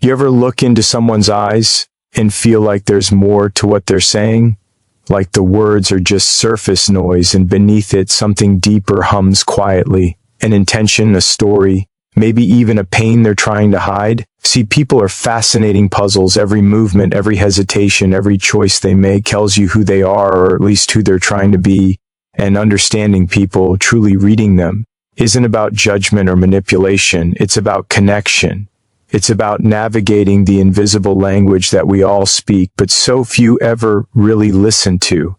You ever look into someone's eyes and feel like there's more to what they're saying? Like the words are just surface noise and beneath it something deeper hums quietly. An intention, a story, maybe even a pain they're trying to hide. See, people are fascinating puzzles. Every movement, every hesitation, every choice they make tells you who they are, or at least who they're trying to be. And understanding people, truly reading them, isn't about judgment or manipulation. It's about connection. It's about navigating the invisible language that we all speak, but so few ever really listen to.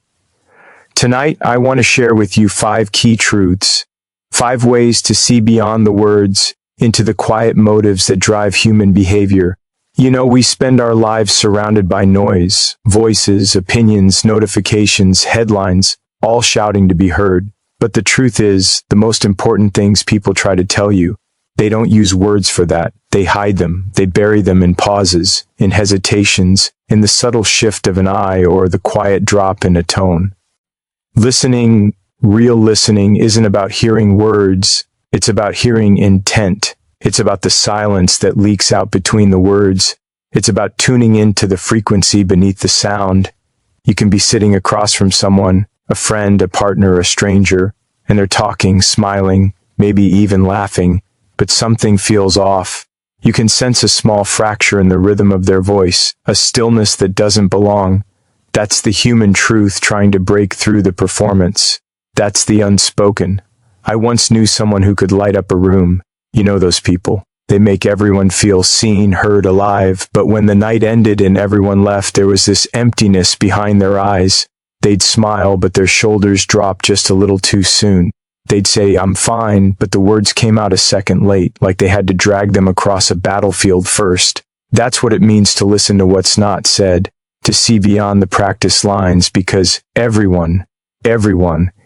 Tonight, I want to share with you 5 key truths, 5 ways to see beyond the words into the quiet motives that drive human behavior. You know, we spend our lives surrounded by noise, voices, opinions, notifications, headlines, all shouting to be heard. But the truth is, the most important things people try to tell you, they don't use words for that. They hide them. They bury them in pauses, in hesitations, in the subtle shift of an eye or the quiet drop in a tone. Listening, real listening, isn't about hearing words. It's about hearing intent. It's about the silence that leaks out between the words. It's about tuning into the frequency beneath the sound. You can be sitting across from someone, a friend, a partner, a stranger, and they're talking, smiling, maybe even laughing, but something feels off. You can sense a small fracture in the rhythm of their voice, a stillness that doesn't belong. That's the human truth trying to break through the performance. That's the unspoken. I once knew someone who could light up a room. You know those people. They make everyone feel seen, heard, alive, but when the night ended and everyone left, there was this emptiness behind their eyes. They'd smile, but their shoulders dropped just a little too soon. They'd say, "I'm fine," but the words came out a second late, like they had to drag them across a battlefield first. That's what it means to listen to what's not said, to see beyond the practice lines, because everyone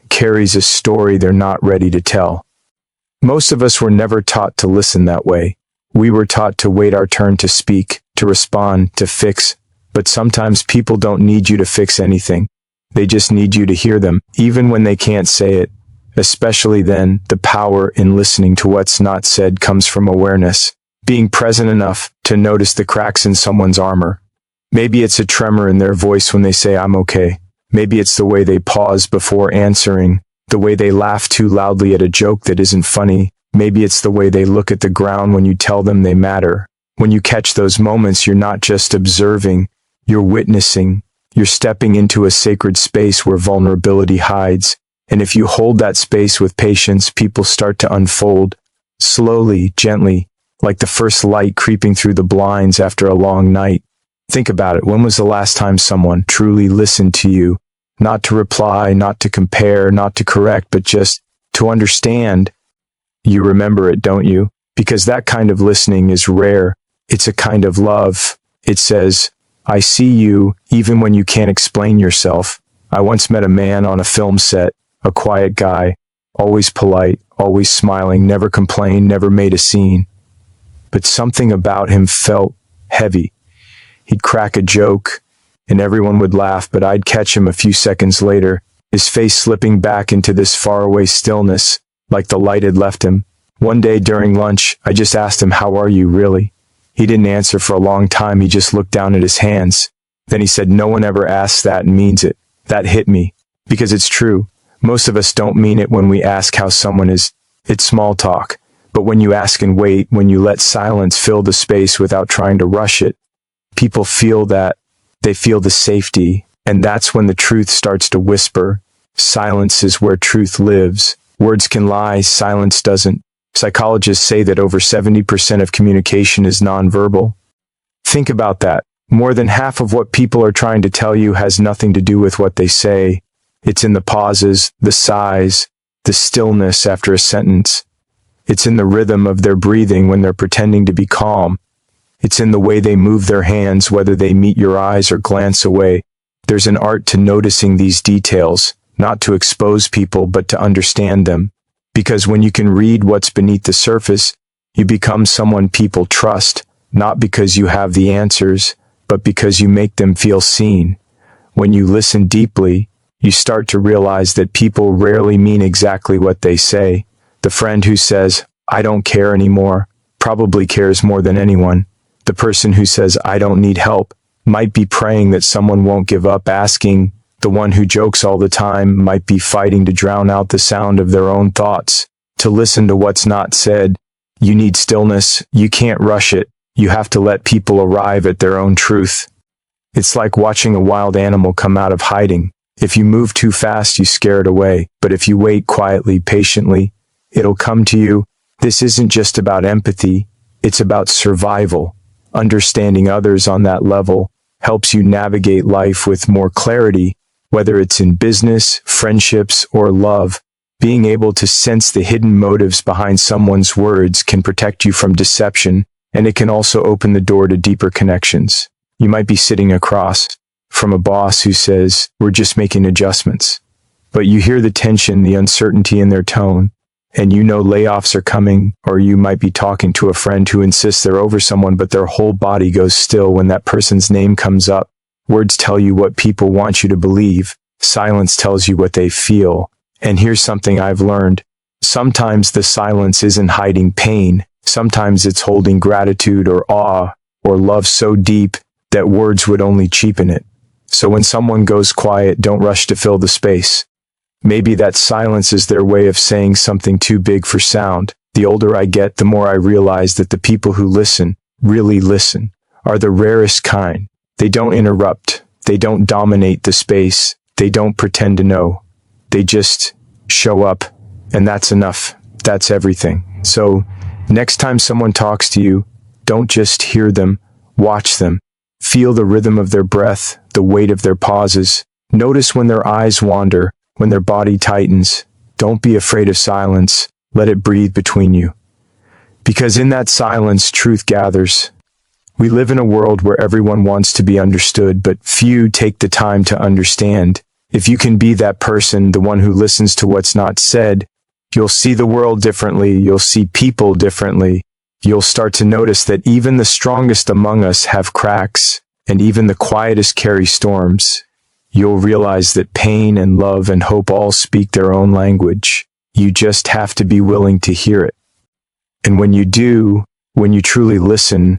carries a story they're not ready to tell. Most of us were never taught to listen that way. We were taught to wait our turn to speak, to respond, to fix. But sometimes people don't need you to fix anything. They just need you to hear them, even when they can't say it. Especially then, the power in listening to what's not said comes from awareness, being present enough to notice the cracks in someone's armor. Maybe it's a tremor in their voice when they say, "I'm okay." Maybe it's the way they pause before answering, the way they laugh too loudly at a joke that isn't funny. Maybe it's the way they look at the ground when you tell them they matter. When you catch those moments, you're not just observing, you're witnessing. You're stepping into a sacred space where vulnerability hides. And if you hold that space with patience, people start to unfold, slowly, gently, like the first light creeping through the blinds after a long night. Think about it. When was the last time someone truly listened to you? Not to reply, not to compare, not to correct, but just to understand. You remember it, don't you? Because that kind of listening is rare. It's a kind of love. It says, "I see you, even when you can't explain yourself." I once met a man on a film set, a quiet guy, always polite, always smiling, never complained, never made a scene. But something about him felt heavy. He'd crack a joke, and everyone would laugh, but I'd catch him a few seconds later, his face slipping back into this faraway stillness, like the light had left him. One day during lunch, I just asked him, "How are you, really?" He didn't answer for a long time. He just looked down at his hands. Then he said, "No one ever asks that and means it." That hit me, because it's true. Most of us don't mean it when we ask how someone is. It's small talk. But when you ask and wait, when you let silence fill the space without trying to rush it, people feel that. They feel the safety. And that's when the truth starts to whisper. Silence is where truth lives. Words can lie, silence doesn't. Psychologists say that over 70% of communication is nonverbal. Think about that. More than half of what people are trying to tell you has nothing to do with what they say. It's in the pauses, the sighs, the stillness after a sentence. It's in the rhythm of their breathing when they're pretending to be calm. It's in the way they move their hands, whether they meet your eyes or glance away. There's an art to noticing these details, not to expose people, but to understand them. Because when you can read what's beneath the surface, you become someone people trust, not because you have the answers, but because you make them feel seen. When you listen deeply, you start to realize that people rarely mean exactly what they say. The friend who says, "I don't care anymore," probably cares more than anyone. The person who says, "I don't need help," might be praying that someone won't give up asking. The one who jokes all the time might be fighting to drown out the sound of their own thoughts. To listen to what's not said, you need stillness. You can't rush it. You have to let people arrive at their own truth. It's like watching a wild animal come out of hiding. If you move too fast, you scare it away. But if you wait quietly, patiently, it'll come to you. This isn't just about empathy. It's about survival. Understanding others on that level helps you navigate life with more clarity, whether it's in business, friendships, or love. Being able to sense the hidden motives behind someone's words can protect you from deception, and it can also open the door to deeper connections. You might be sitting across from a boss who says, "We're just making adjustments." But you hear the tension, the uncertainty in their tone, and you know layoffs are coming. Or you might be talking to a friend who insists they're over someone, but their whole body goes still when that person's name comes up. Words tell you what people want you to believe. Silence tells you what they feel. And here's something I've learned. Sometimes the silence isn't hiding pain. Sometimes it's holding gratitude or awe or love so deep that words would only cheapen it. So when someone goes quiet, don't rush to fill the space. Maybe that silence is their way of saying something too big for sound. The older I get, the more I realize that the people who listen, really listen, are the rarest kind. They don't interrupt. They don't dominate the space. They don't pretend to know. They just show up, and that's enough. That's everything. So, next time someone talks to you, don't just hear them, watch them. Feel the rhythm of their breath, the weight of their pauses. Notice when their eyes wander, when their body tightens. Don't be afraid of silence. Let it breathe between you. Because in that silence, truth gathers. We live in a world where everyone wants to be understood, but few take the time to understand. If you can be that person, the one who listens to what's not said, you'll see the world differently. You'll see people differently. You'll start to notice that even the strongest among us have cracks, and even the quietest carry storms. You'll realize that pain and love and hope all speak their own language. You just have to be willing to hear it. And when you do, when you truly listen,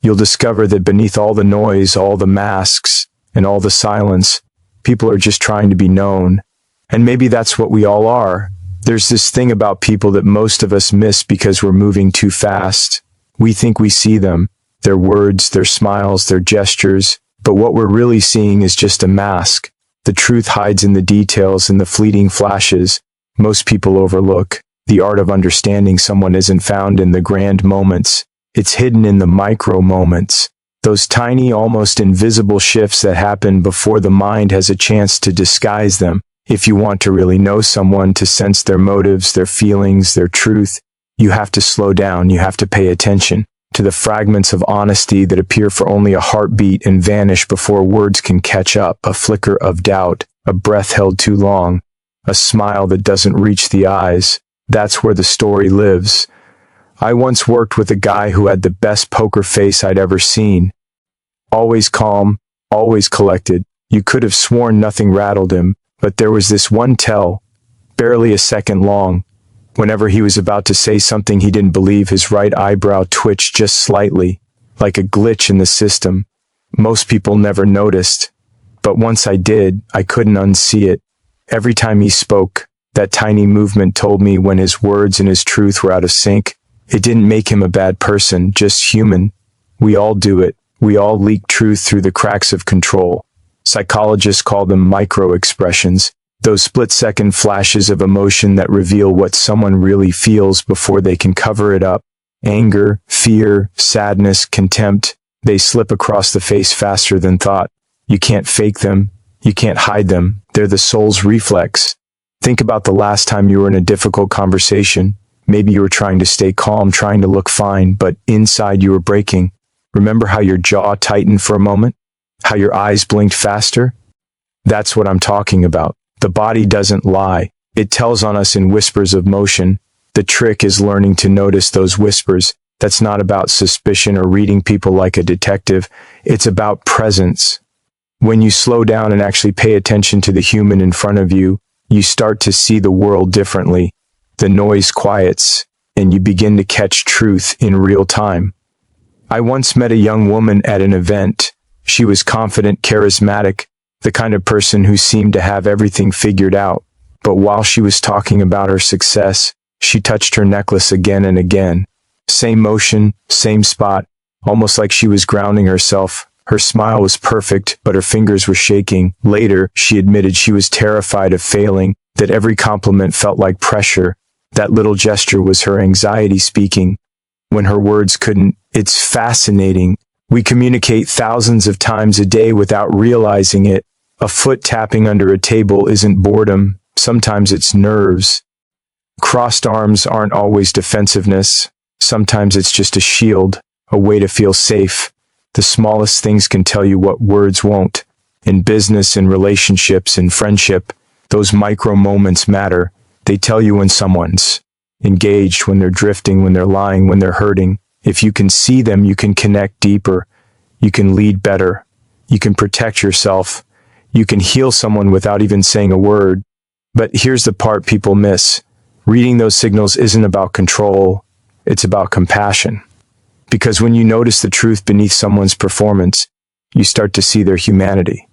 you'll discover that beneath all the noise, all the masks, and all the silence, people are just trying to be known. And maybe that's what we all are. There's this thing about people that most of us miss because we're moving too fast. We think we see them, their words, their smiles, their gestures, but what we're really seeing is just a mask. The truth hides in the details, in the fleeting flashes most people overlook. The art of understanding someone isn't found in the grand moments. It's hidden in the micro moments. Those tiny, almost invisible shifts that happen before the mind has a chance to disguise them. If you want to really know someone, to sense their motives, their feelings, their truth, you have to slow down. You have to pay attention to the fragments of honesty that appear for only a heartbeat and vanish before words can catch up. A flicker of doubt, a breath held too long, a smile that doesn't reach the eyes. That's where the story lives. I once worked with a guy who had the best poker face I'd ever seen. Always calm, always collected. You could have sworn nothing rattled him, but there was this one tell, barely a second long. Whenever he was about to say something he didn't believe, his right eyebrow twitched just slightly, like a glitch in the system. Most people never noticed, but once I did, I couldn't unsee it. Every time he spoke, that tiny movement told me when his words and his truth were out of sync. It didn't make him a bad person, just human. We all do it. We all leak truth through the cracks of control. Psychologists call them micro-expressions, those split-second flashes of emotion that reveal what someone really feels before they can cover it up. Anger, fear, sadness, contempt, they slip across the face faster than thought. You can't fake them. You can't hide them. They're the soul's reflex. Think about the last time you were in a difficult conversation. Maybe you were trying to stay calm, trying to look fine, but inside you were breaking. Remember how your jaw tightened for a moment? How your eyes blinked faster? That's what I'm talking about. The body doesn't lie. It tells on us in whispers of motion. The trick is learning to notice those whispers. That's not about suspicion or reading people like a detective. It's about presence. When you slow down and actually pay attention to the human in front of you, you start to see the world differently. The noise quiets, and you begin to catch truth in real time. I once met a young woman at an event. She was confident, charismatic, the kind of person who seemed to have everything figured out. But while she was talking about her success, she touched her necklace again and again. Same motion, same spot, almost like she was grounding herself. Her smile was perfect, but her fingers were shaking. Later, she admitted she was terrified of failing, that every compliment felt like pressure. That little gesture was her anxiety speaking when her words couldn't. It's fascinating. We communicate thousands of times a day without realizing it. A foot tapping under a table isn't boredom. Sometimes it's nerves. Crossed arms aren't always defensiveness. Sometimes it's just a shield, a way to feel safe. The smallest things can tell you what words won't. In business, in relationships, in friendship, those micro moments matter. They tell you when someone's engaged, when they're drifting, when they're lying, when they're hurting. If you can see them, you can connect deeper. You can lead better. You can protect yourself. You can heal someone without even saying a word. But here's the part people miss. Reading those signals isn't about control. It's about compassion. Because when you notice the truth beneath someone's performance, you start to see their humanity.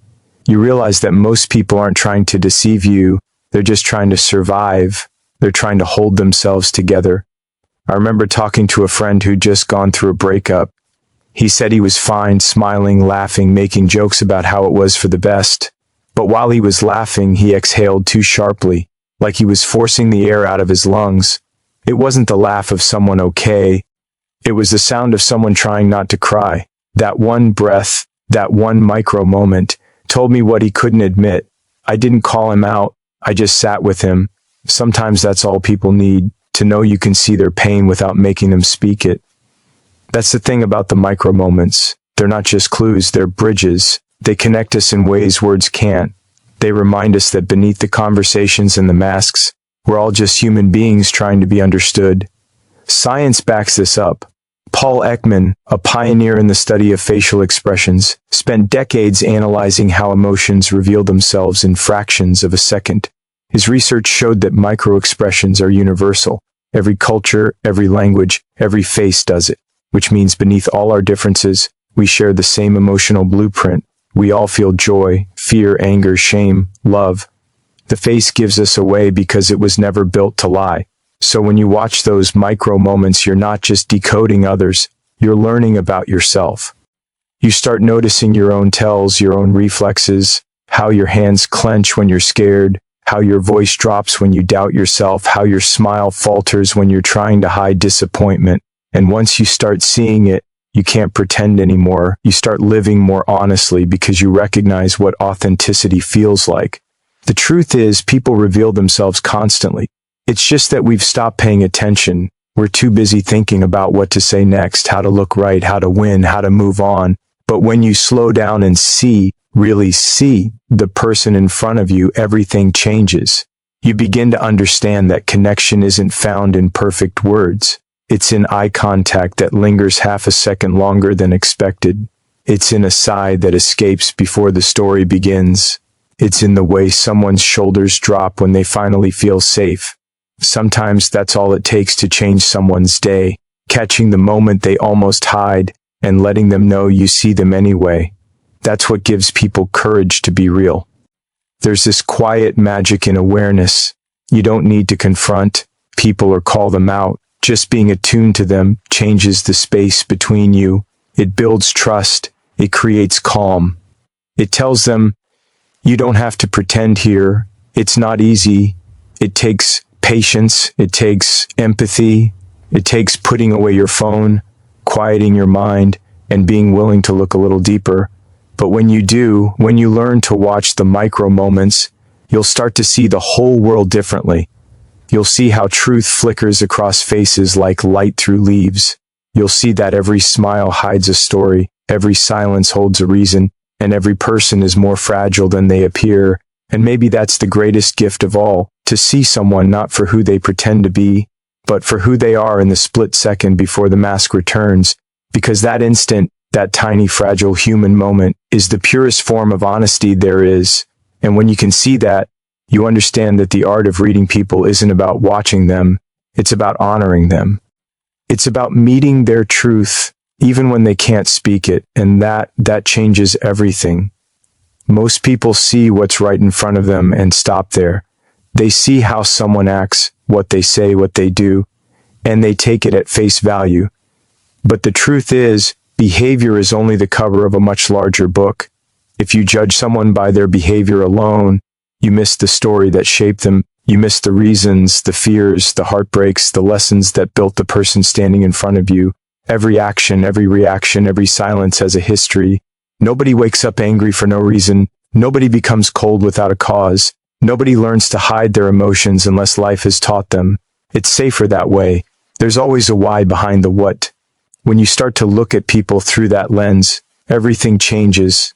You realize that most people aren't trying to deceive you. They're just trying to survive. They're trying to hold themselves together. I remember talking to a friend who'd just gone through a breakup. He said he was fine, smiling, laughing, making jokes about how it was for the best. But while he was laughing, he exhaled too sharply, like he was forcing the air out of his lungs. It wasn't the laugh of someone okay. It was the sound of someone trying not to cry. That one breath, that one micro moment, told me what he couldn't admit. I didn't call him out. I just sat with him. Sometimes that's all people need, to know you can see their pain without making them speak it. That's the thing about the micro moments. They're not just clues, they're bridges. They connect us in ways words can't. They remind us that beneath the conversations and the masks, we're all just human beings trying to be understood. Science backs this up. Paul Ekman, a pioneer in the study of facial expressions, spent decades analyzing how emotions reveal themselves in fractions of a second. His research showed that micro-expressions are universal. Every culture, every language, every face does it, which means beneath all our differences, we share the same emotional blueprint. We all feel joy, fear, anger, shame, love. The face gives us away because it was never built to lie. So when you watch those micro moments, you're not just decoding others, you're learning about yourself. You start noticing your own tells, your own reflexes, how your hands clench when you're scared, how your voice drops when you doubt yourself, how your smile falters when you're trying to hide disappointment. And once you start seeing it, you can't pretend anymore. You start living more honestly because you recognize what authenticity feels like. The truth is, people reveal themselves constantly. It's just that we've stopped paying attention. We're too busy thinking about what to say next, how to look right, how to win, how to move on. But when you slow down and see, really see, the person in front of you, everything changes. You begin to understand that connection isn't found in perfect words. It's in eye contact that lingers half a second longer than expected. It's in a sigh that escapes before the story begins. It's in the way someone's shoulders drop when they finally feel safe. Sometimes that's all it takes to change someone's day, catching the moment they almost hide and letting them know you see them anyway. That's what gives people courage to be real. There's this quiet magic in awareness. You don't need to confront people or call them out. Just being attuned to them changes the space between you. It builds trust. It creates calm. It tells them, you don't have to pretend here. It's not easy. It takes patience. It takes empathy. It takes putting away your phone, quieting your mind, and being willing to look a little deeper. But when you do, when you learn to watch the micro moments, you'll start to see the whole world differently. You'll see how truth flickers across faces like light through leaves. You'll see that every smile hides a story, every silence holds a reason, and every person is more fragile than they appear. And maybe that's the greatest gift of all, to see someone not for who they pretend to be, but for who they are in the split second before the mask returns. Because that instant, that tiny fragile human moment, is the purest form of honesty there is. And when you can see that, you understand that the art of reading people isn't about watching them, it's about honoring them. It's about meeting their truth, even when they can't speak it, and that changes everything. Most people see what's right in front of them and stop there. They see how someone acts, what they say, what they do, and they take it at face value. But the truth is, behavior is only the cover of a much larger book. If you judge someone by their behavior alone, you miss the story that shaped them. You miss the reasons, the fears, the heartbreaks, the lessons that built the person standing in front of you. Every action, every reaction, every silence has a history. Nobody wakes up angry for no reason. Nobody becomes cold without a cause. Nobody learns to hide their emotions unless life has taught them. It's safer that way. There's always a why behind the what. When you start to look at people through that lens, everything changes.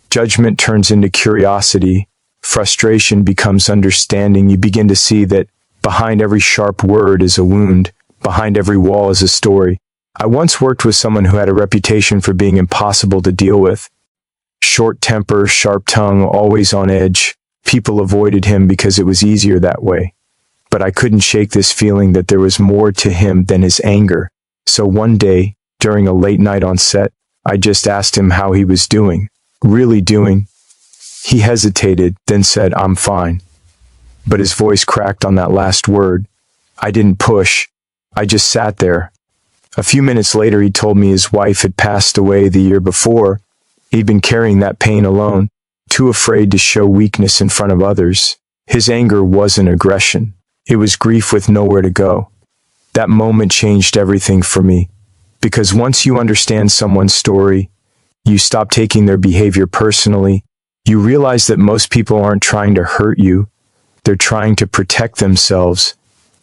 Judgment turns into curiosity. Frustration becomes understanding. You begin to see that behind every sharp word is a wound. Behind every wall is a story. I once worked with someone who had a reputation for being impossible to deal with. Short temper, sharp tongue, always on edge. People avoided him because it was easier that way. But I couldn't shake this feeling that there was more to him than his anger. So one day, during a late night on set, I just asked him how he was doing. Really doing? He hesitated, then said, "I'm fine." But his voice cracked on that last word. I didn't push. I just sat there. A few minutes later, he told me his wife had passed away the year before. He'd been carrying that pain alone, too afraid to show weakness in front of others. His anger wasn't aggression. It was grief with nowhere to go. That moment changed everything for me. Because once you understand someone's story, you stop taking their behavior personally. You realize that most people aren't trying to hurt you. They're trying to protect themselves.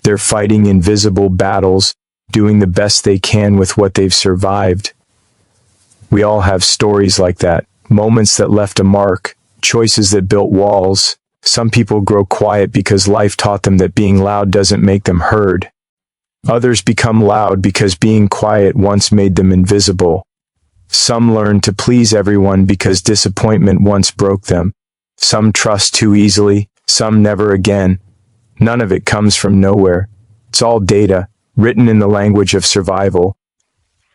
They're fighting invisible battles, doing the best they can with what they've survived. We all have stories like that, moments that left a mark, choices that built walls. Some people grow quiet because life taught them that being loud doesn't make them heard. Others become loud because being quiet once made them invisible. Some learn to please everyone because disappointment once broke them. Some trust too easily, some never again. None of it comes from nowhere. It's all data, written in the language of survival.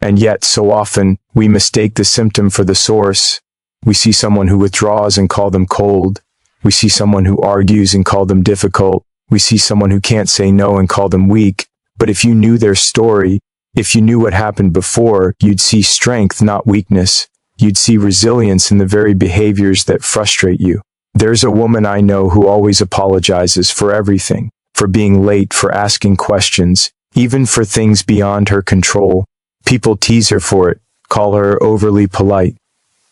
And yet, so often, we mistake the symptom for the source. We see someone who withdraws and call them cold. We see someone who argues and call them difficult. We see someone who can't say no and call them weak. But if you knew their story, if you knew what happened before, you'd see strength, not weakness. You'd see resilience in the very behaviors that frustrate you. There's a woman I know who always apologizes for everything, for being late, for asking questions, even for things beyond her control. People tease her for it, call her overly polite.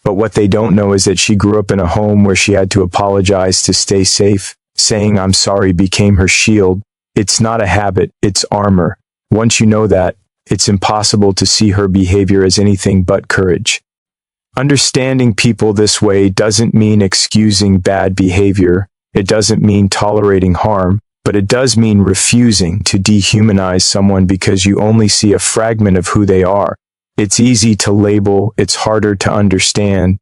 But what they don't know is that she grew up in a home where she had to apologize to stay safe. Saying "I'm sorry" became her shield. It's not a habit, it's armor. Once you know that, it's impossible to see her behavior as anything but courage. Understanding people this way doesn't mean excusing bad behavior. It doesn't mean tolerating harm, but it does mean refusing to dehumanize someone because you only see a fragment of who they are. It's easy to label, it's harder to understand.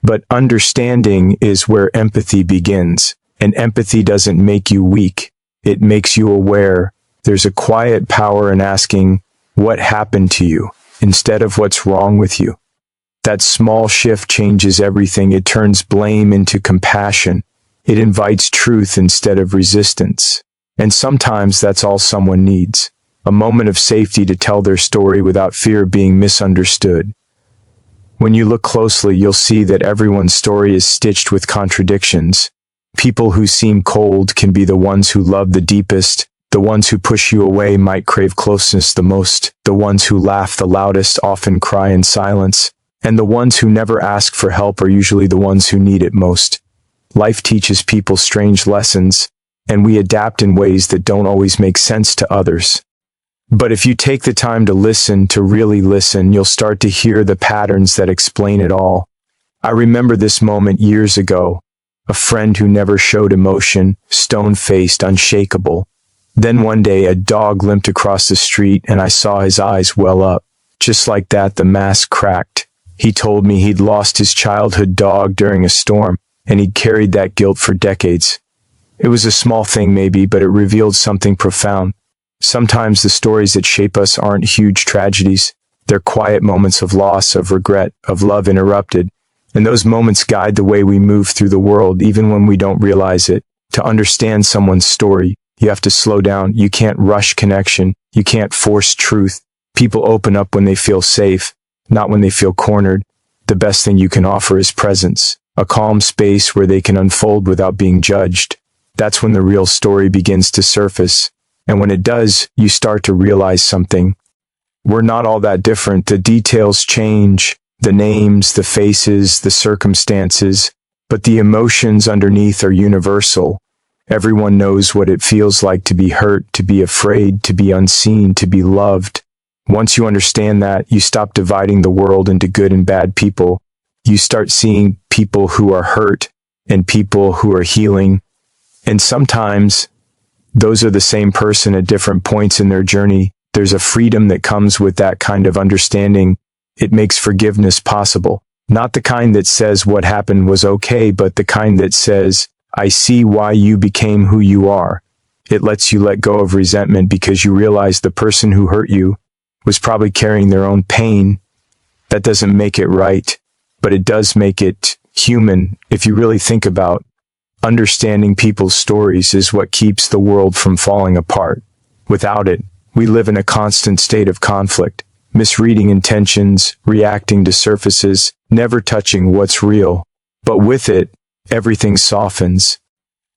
But understanding is where empathy begins. And empathy doesn't make you weak. It makes you aware. There's a quiet power in asking, "What happened to you?" instead of "What's wrong with you?" That small shift changes everything. It turns blame into compassion. It invites truth instead of resistance. And sometimes that's all someone needs. A moment of safety to tell their story without fear of being misunderstood. When you look closely, you'll see that everyone's story is stitched with contradictions. People who seem cold can be the ones who love the deepest. The ones who push you away might crave closeness the most. The ones who laugh the loudest often cry in silence. And the ones who never ask for help are usually the ones who need it most. Life teaches people strange lessons, and we adapt in ways that don't always make sense to others. But if you take the time to listen, to really listen, you'll start to hear the patterns that explain it all. I remember this moment years ago. A friend who never showed emotion, stone-faced, unshakable. Then one day a dog limped across the street and I saw his eyes well up. Just like that, the mask cracked. He told me he'd lost his childhood dog during a storm, and he'd carried that guilt for decades. It was a small thing maybe, but it revealed something profound. Sometimes the stories that shape us aren't huge tragedies. They're quiet moments of loss, of regret, of love interrupted. And those moments guide the way we move through the world, even when we don't realize it. To understand someone's story, you have to slow down. You can't rush connection. You can't force truth. People open up when they feel safe, not when they feel cornered. The best thing you can offer is presence, a calm space where they can unfold without being judged. That's when the real story begins to surface. And when it does, you start to realize something. We're not all that different. The details change, the names, the faces, the circumstances, but the emotions underneath are universal. Everyone knows what it feels like to be hurt, to be afraid, to be unseen, to be loved. Once you understand that, you stop dividing the world into good and bad people. You start seeing people who are hurt and people who are healing. And sometimes those are the same person at different points in their journey. There's a freedom that comes with that kind of understanding. It makes forgiveness possible. Not the kind that says what happened was okay, but the kind that says, I see why you became who you are. It lets you let go of resentment because you realize the person who hurt you was probably carrying their own pain. That doesn't make it right, but it does make it human. If you really think about understanding people's stories is what keeps the world from falling apart. Without it, we live in a constant state of conflict, misreading intentions, reacting to surfaces, never touching what's real. But with it, everything softens.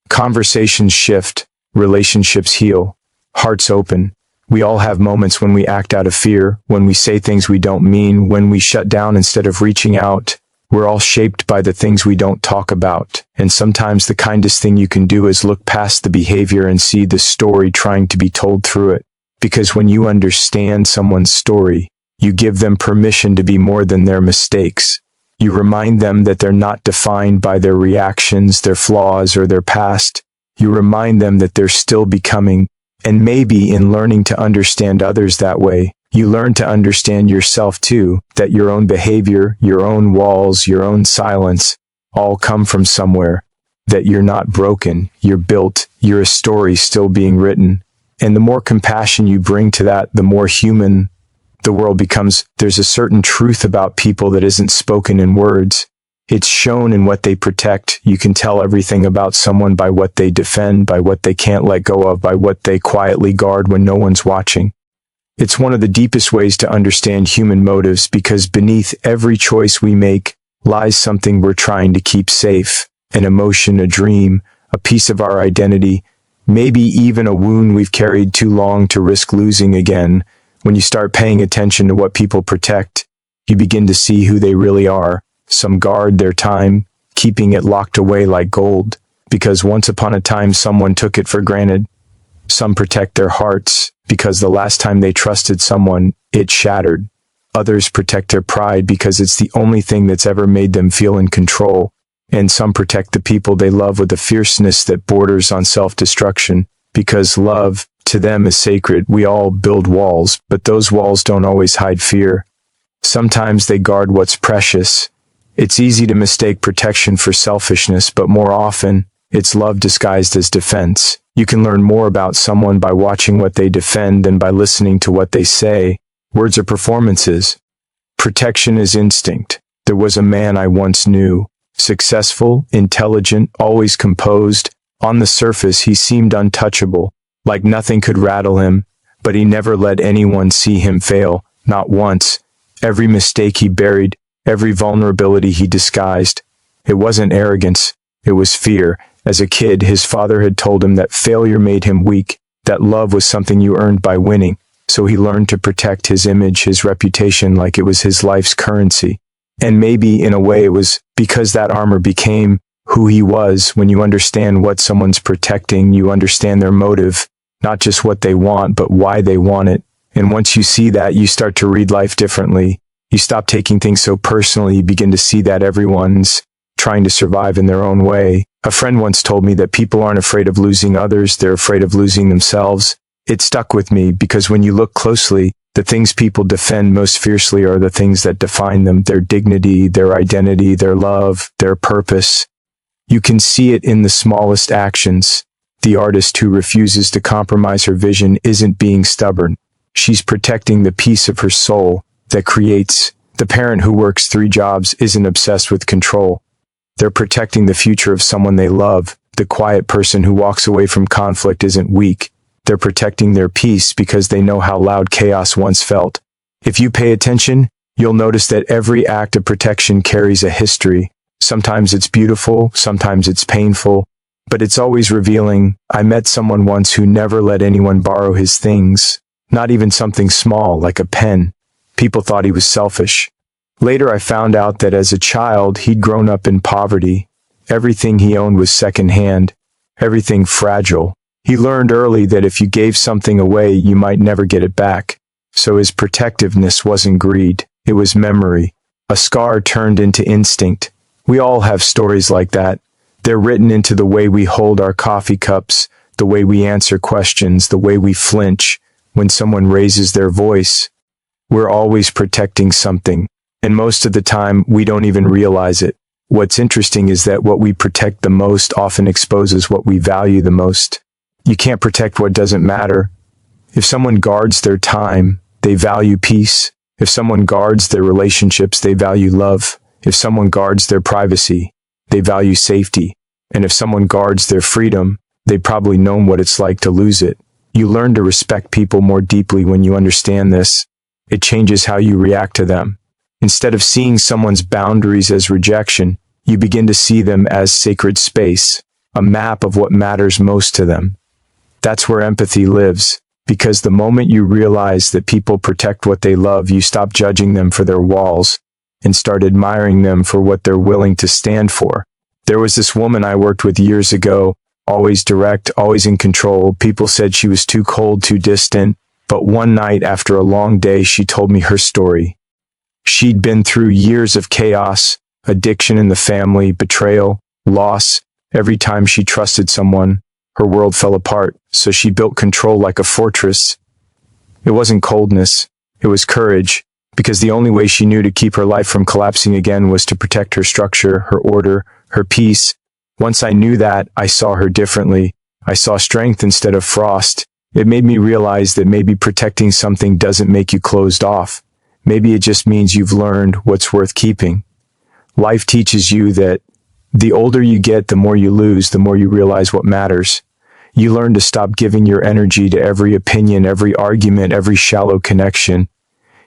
Conversations shift, relationships heal, hearts open. We all have moments when we act out of fear, when we say things we don't mean, when we shut down instead of reaching out. We're all shaped by the things we don't talk about, and sometimes the kindest thing you can do is look past the behavior and see the story trying to be told through it. Because when you understand someone's story, you give them permission to be more than their mistakes. You remind them that they're not defined by their reactions, their flaws, or their past. You remind them that they're still becoming, and maybe in learning to understand others that way, you learn to understand yourself too, that your own behavior, your own walls, your own silence, all come from somewhere, that you're not broken, you're built, you're a story still being written. And the more compassion you bring to that, the more human the world becomes. There's a certain truth about people that isn't spoken in words. It's shown in what they protect. You can tell everything about someone by what they defend, by what they can't let go of, by what they quietly guard when no one's watching. It's one of the deepest ways to understand human motives because beneath every choice we make lies something we're trying to keep safe, an emotion, a dream, a piece of our identity, maybe even a wound we've carried too long to risk losing again. When you start paying attention to what people protect, you begin to see who they really are. Some guard their time, keeping it locked away like gold, because once upon a time someone took it for granted. Some protect their hearts, because the last time they trusted someone, it shattered. Others protect their pride because it's the only thing that's ever made them feel in control. And some protect the people they love with a fierceness that borders on self-destruction, because love, to them, is sacred. We all build walls, but those walls don't always hide fear. Sometimes they guard what's precious. It's easy to mistake protection for selfishness, but more often, it's love disguised as defense. You can learn more about someone by watching what they defend than by listening to what they say. Words are performances. Protection is instinct. There was a man I once knew. Successful, intelligent, always composed. On the surface, he seemed untouchable, like nothing could rattle him, but he never let anyone see him fail, not once. Every mistake he buried, every vulnerability he disguised. It wasn't arrogance, it was fear. As a kid, his father had told him that failure made him weak, that love was something you earned by winning. So he learned to protect his image, his reputation, like it was his life's currency. And maybe, in a way, it was because that armor became who he was. When you understand what someone's protecting, you understand their motive, not just what they want, but why they want it. And once you see that, you start to read life differently. You stop taking things so personally. You begin to see that everyone's trying to survive in their own way. A friend once told me that people aren't afraid of losing others, they're afraid of losing themselves. It stuck with me because when you look closely, the things people defend most fiercely are the things that define them, their dignity, their identity, their love, their purpose. You can see it in the smallest actions. The artist who refuses to compromise her vision isn't being stubborn. She's protecting the peace of her soul. that creates. The parent who works 3 jobs isn't obsessed with control. They're protecting the future of someone they love. The quiet person who walks away from conflict isn't weak. They're protecting their peace because they know how loud chaos once felt. If you pay attention, you'll notice that every act of protection carries a history. Sometimes it's beautiful, sometimes it's painful, but it's always revealing. I met someone once who never let anyone borrow his things, not even something small like a pen. People thought he was selfish. Later I found out that as a child he'd grown up in poverty. Everything he owned was secondhand, everything fragile. He learned early that if you gave something away, you might never get it back. So his protectiveness wasn't greed, it was memory. A scar turned into instinct. We all have stories like that. They're written into the way we hold our coffee cups, the way we answer questions, the way we flinch when someone raises their voice. We're always protecting something, and most of the time we don't even realize it. What's interesting is that what we protect the most often exposes what we value the most. You can't protect what doesn't matter. If someone guards their time, they value peace. If someone guards their relationships, they value love. If someone guards their privacy, they value safety. And if someone guards their freedom, they've probably known what it's like to lose it. You learn to respect people more deeply when you understand this. It changes how you react to them. Instead of seeing someone's boundaries as rejection, you begin to see them as sacred space, a map of what matters most to them. That's where empathy lives, because the moment you realize that people protect what they love, you stop judging them for their walls and start admiring them for what they're willing to stand for. There was this woman I worked with years ago, always direct, always in control. People said she was too cold, too distant, but one night after a long day, she told me her story. She'd been through years of chaos, addiction in the family, betrayal, loss. Every time she trusted someone, her world fell apart, so she built control like a fortress. It wasn't coldness, it was courage, because the only way she knew to keep her life from collapsing again was to protect her structure, her order, her peace. Once I knew that, I saw her differently. I saw strength instead of frost. It made me realize that maybe protecting something doesn't make you closed off. Maybe it just means you've learned what's worth keeping. Life teaches you that the older you get, the more you lose, the more you realize what matters. You learn to stop giving your energy to every opinion, every argument, every shallow connection.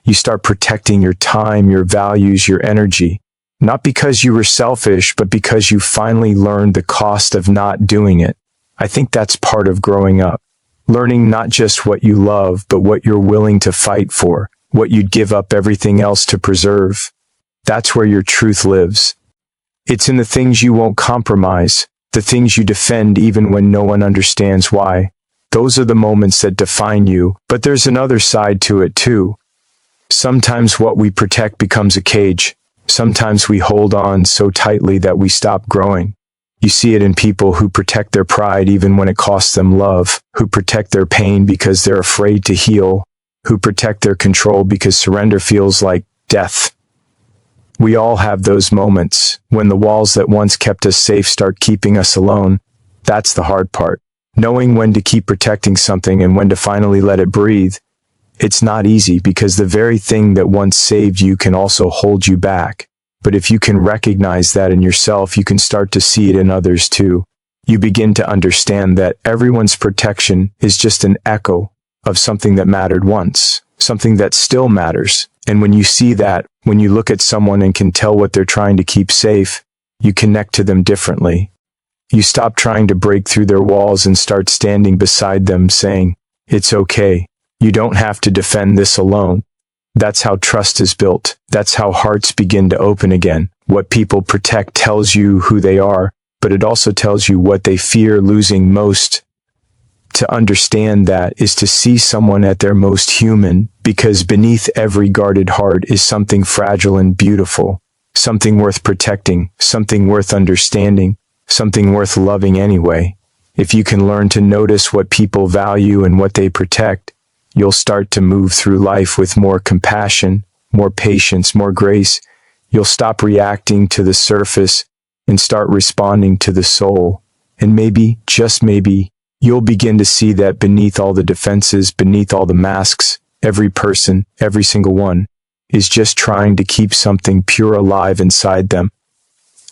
You start protecting your time, your values, your energy. Not because you were selfish, but because you finally learned the cost of not doing it. I think that's part of growing up. Learning not just what you love, but what you're willing to fight for, what you'd give up everything else to preserve. That's where your truth lives. It's in the things you won't compromise, the things you defend even when no one understands why. Those are the moments that define you, but there's another side to it too. Sometimes what we protect becomes a cage. Sometimes we hold on so tightly that we stop growing. You see it in people who protect their pride even when it costs them love, who protect their pain because they're afraid to heal, who protect their control because surrender feels like death. We all have those moments, when the walls that once kept us safe start keeping us alone. That's the hard part. Knowing when to keep protecting something and when to finally let it breathe. It's not easy because the very thing that once saved you can also hold you back. But if you can recognize that in yourself, you can start to see it in others too. You begin to understand that everyone's protection is just an echo of something that mattered once, something that still matters. And when you see that, when you look at someone and can tell what they're trying to keep safe, you connect to them differently. You stop trying to break through their walls and start standing beside them saying, "It's okay. You don't have to defend this alone." That's how trust is built. That's how hearts begin to open again. What people protect tells you who they are, but it also tells you what they fear losing most. To understand that is to see someone at their most human, because beneath every guarded heart is something fragile and beautiful, something worth protecting, something worth understanding, something worth loving anyway. If you can learn to notice what people value and what they protect, you'll start to move through life with more compassion, more patience, more grace. You'll stop reacting to the surface and start responding to the soul. And maybe, just maybe, you'll begin to see that beneath all the defenses, beneath all the masks, every person, every single one, is just trying to keep something pure alive inside them,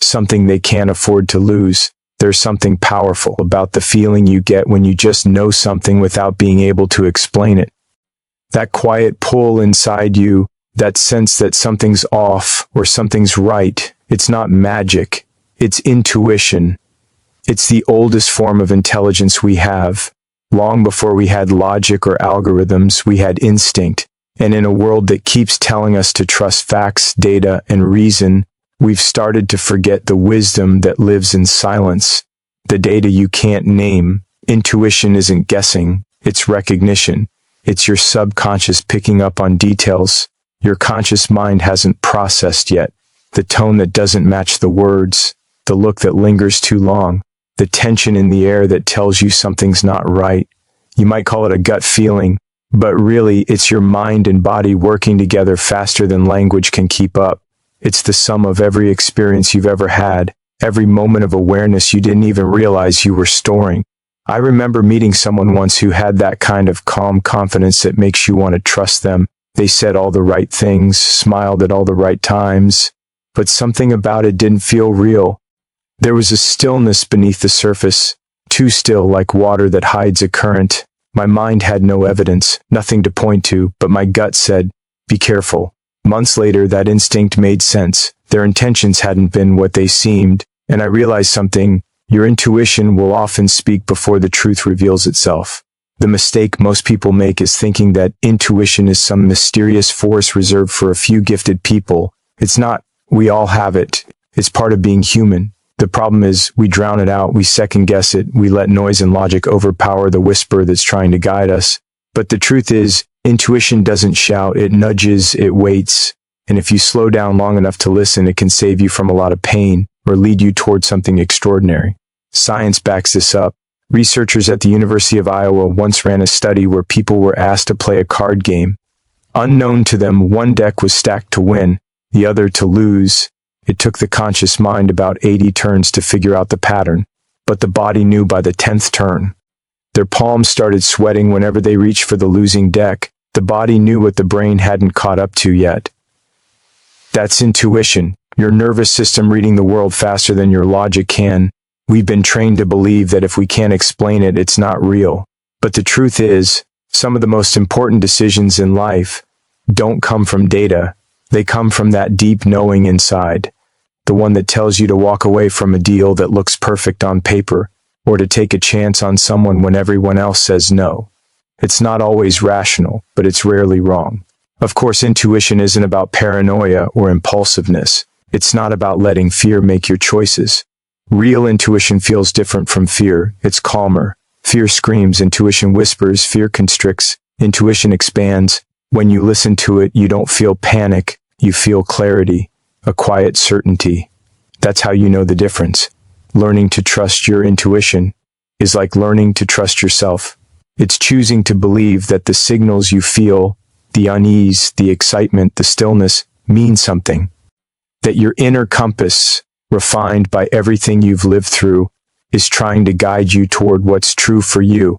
something they can't afford to lose. There's something powerful about the feeling you get when you just know something without being able to explain it. That quiet pull inside you, that sense that something's off or something's right. It's not magic. It's intuition. It's the oldest form of intelligence we have. Long before we had logic or algorithms, we had instinct. And in a world that keeps telling us to trust facts, data, and reason, we've started to forget the wisdom that lives in silence, the data you can't name. Intuition isn't guessing, it's recognition. It's your subconscious picking up on details your conscious mind hasn't processed yet. The tone that doesn't match the words, the look that lingers too long, the tension in the air that tells you something's not right. You might call it a gut feeling, but really it's your mind and body working together faster than language can keep up. It's the sum of every experience you've ever had, every moment of awareness you didn't even realize you were storing. I remember meeting someone once who had that kind of calm confidence that makes you want to trust them. They said all the right things, smiled at all the right times, but something about it didn't feel real. There was a stillness beneath the surface, too still, like water that hides a current. My mind had no evidence, nothing to point to, but my gut said, "Be careful." Months later, that instinct made sense. Their intentions hadn't been what they seemed, and I realized something. Your intuition will often speak before the truth reveals itself. The mistake most people make is thinking that intuition is some mysterious force reserved for a few gifted people. It's not. We all have it. It's part of being human. The problem is we drown it out, we second guess it, we let noise and logic overpower the whisper that's trying to guide us. But the truth is, intuition doesn't shout, it nudges, it waits. And if you slow down long enough to listen, it can save you from a lot of pain or lead you toward something extraordinary. Science backs this up. Researchers at the University of Iowa once ran a study where people were asked to play a card game. Unknown to them, one deck was stacked to win, the other to lose. It took the conscious mind about 80 turns to figure out the pattern, but the body knew by the 10th turn. Their palms started sweating whenever they reached for the losing deck. The body knew what the brain hadn't caught up to yet. That's intuition, your nervous system reading the world faster than your logic can. We've been trained to believe that if we can't explain it, it's not real. But the truth is, some of the most important decisions in life don't come from data. They come from that deep knowing inside. The one that tells you to walk away from a deal that looks perfect on paper, or to take a chance on someone when everyone else says no. It's not always rational, but it's rarely wrong. Of course, intuition isn't about paranoia or impulsiveness. It's not about letting fear make your choices. Real intuition feels different from fear. It's calmer. Fear screams, intuition whispers, fear constricts, intuition expands. When you listen to it, you don't feel panic, you feel clarity, a quiet certainty. That's how you know the difference. Learning to trust your intuition is like learning to trust yourself. It's choosing to believe that the signals you feel, the unease, the excitement, the stillness, mean something. That your inner compass, refined by everything you've lived through, is trying to guide you toward what's true for you.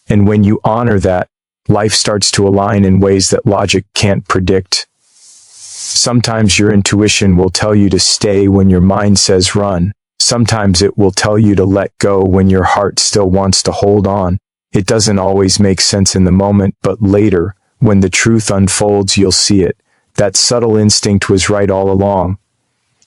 And when you honor that, life starts to align in ways that logic can't predict. Sometimes your intuition will tell you to stay when your mind says run. Sometimes it will tell you to let go when your heart still wants to hold on. It doesn't always make sense in the moment, but later, when the truth unfolds, you'll see it. That subtle instinct was right all along.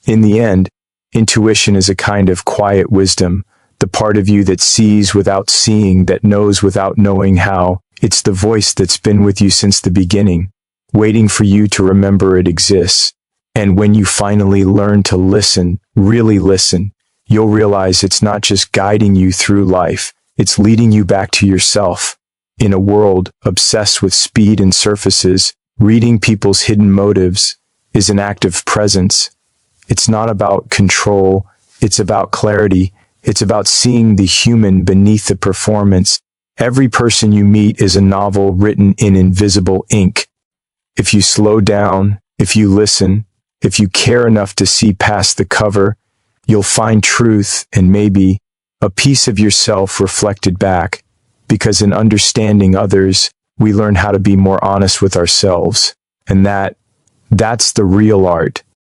In the end, intuition is a kind of quiet wisdom, the part of you that sees without seeing, that knows without knowing how. It's the voice that's been with you since the beginning, waiting for you to remember it exists. And when you finally learn to listen, really listen, you'll realize it's not just guiding you through life, it's leading you back to yourself. In a world obsessed with speed and surfaces, reading people's hidden motives is an act of presence. It's not about control, it's about clarity, it's about seeing the human beneath the performance. Every person you meet is a novel written in invisible ink. If you slow down, if you listen, if you care enough to see past the cover, you'll find truth and maybe a piece of yourself reflected back. Because in understanding others, we learn how to be more honest with ourselves. And That's the real art.